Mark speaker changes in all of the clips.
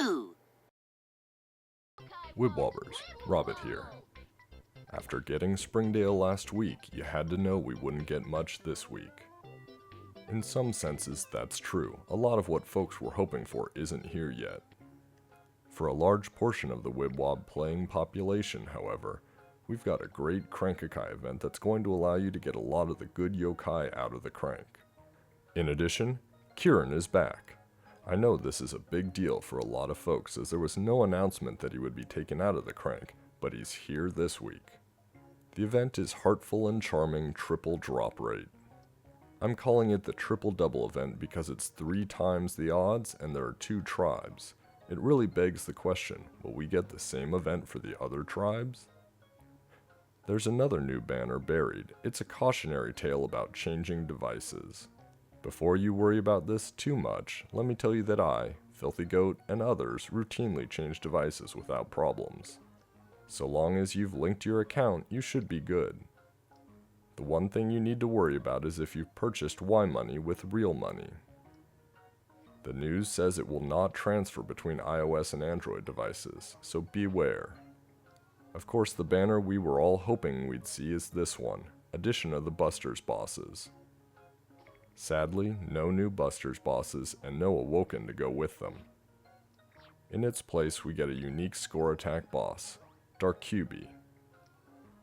Speaker 1: Woohoo!
Speaker 2: Wibwobbers, Robbett here. After getting Springdale last week, you had to know we wouldn't get much this week. In some senses, that's true. A lot of what folks were hoping for isn't here yet. For a large portion of the Wibwob playing population, however, we've got a great Crankakai event that's going to allow you to get a lot of the good yokai out of the crank. In addition, Kyryn is back. I know this is a big deal for a lot of folks as there was no announcement that he would be taken out of the crank, but he's here this week. The event is Heartful and Charming Triple Drop Rate. I'm calling it the Triple Double event because it's 3 times the odds and there are 2 tribes. It really begs the question, will we get the same event for the other tribes? There's another new banner buried. It's a cautionary tale about changing devices. Before you worry about this too much, let me tell you that I, Filthy Goat, and others routinely change devices without problems. So long as you've linked your account, you should be good. The one thing you need to worry about is if you've purchased Y-Money with real money. The news says it will not transfer between iOS and Android devices, so beware. Of course, the banner we were all hoping we'd see is this one, Edition of the Busters bosses. Sadly, no new Busters bosses and no Awoken to go with them. In its place, we get a unique score attack boss, Darkyubi.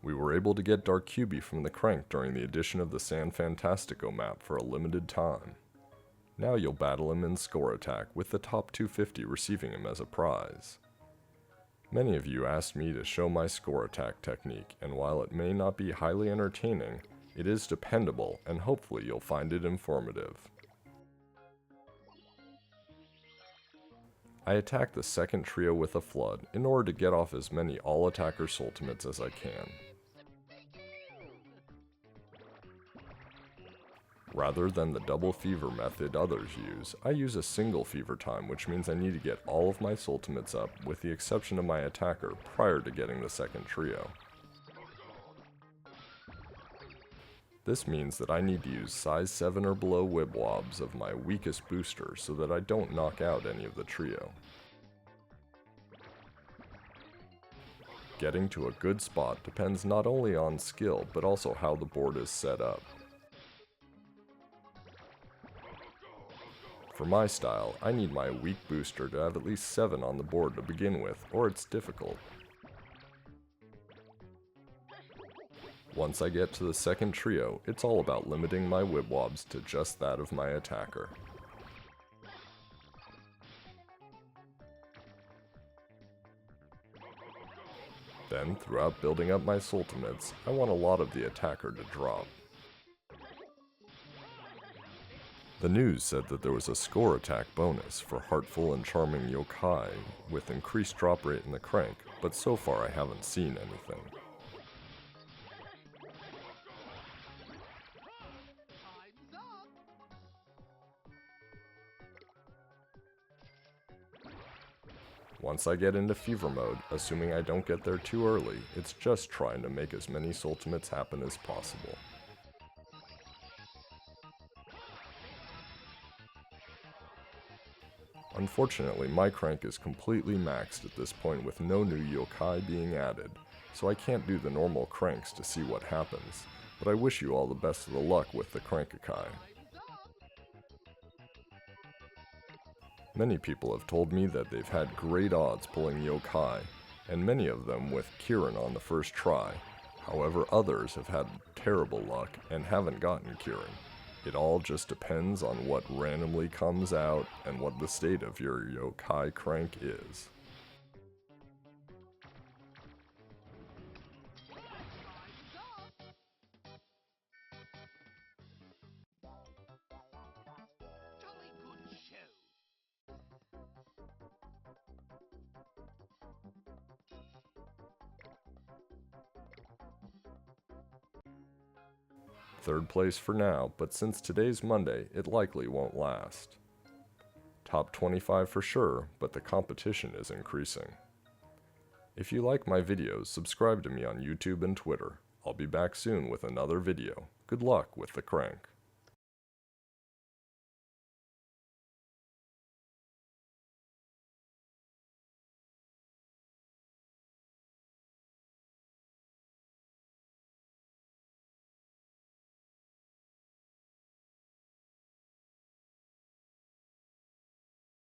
Speaker 2: We were able to get Darkyubi from the crank during the addition of the San Fantastico map for a limited time. Now you'll battle him in score attack, with the top 250 receiving him as a prize. Many of you asked me to show my score attack technique, and while it may not be highly entertaining, it is dependable, and hopefully you'll find it informative. I attack the second trio with a flood in order to get off as many all-attacker ultimates as I can. Rather than the double fever method others use, I use a single fever time, which means I need to get all of my ultimates up, with the exception of my attacker, prior to getting the second trio. This means that I need to use size 7 or below Wibwobs of my weakest booster so that I don't knock out any of the trio. Getting to a good spot depends not only on skill, but also how the board is set up. For my style, I need my weak booster to have at least 7 on the board to begin with, or it's difficult. Once I get to the second trio, it's all about limiting my Wibwobs to just that of my attacker. Then, throughout building up my ultimates, I want a lot of the attacker to drop. The news said that there was a score attack bonus for Heartful and Charming Yokai with increased drop rate in the crank, but so far I haven't seen anything. Once I get into fever mode, assuming I don't get there too early, it's just trying to make as many ultimates happen as possible. Unfortunately, my crank is completely maxed at this point with no new yokai being added, so I can't do the normal cranks to see what happens, but I wish you all the best of the luck with the Crankakai. Many people have told me that they've had great odds pulling yokai, and many of them with Kyryn on the first try. However, others have had terrible luck and haven't gotten Kyryn. It all just depends on what randomly comes out and what the state of your yokai crank is. Third place for now, but since today's Monday, it likely won't last. Top 25 for sure, but the competition is increasing. If you like my videos, subscribe to me on YouTube and Twitter. I'll be back soon with another video. Good luck with the crank.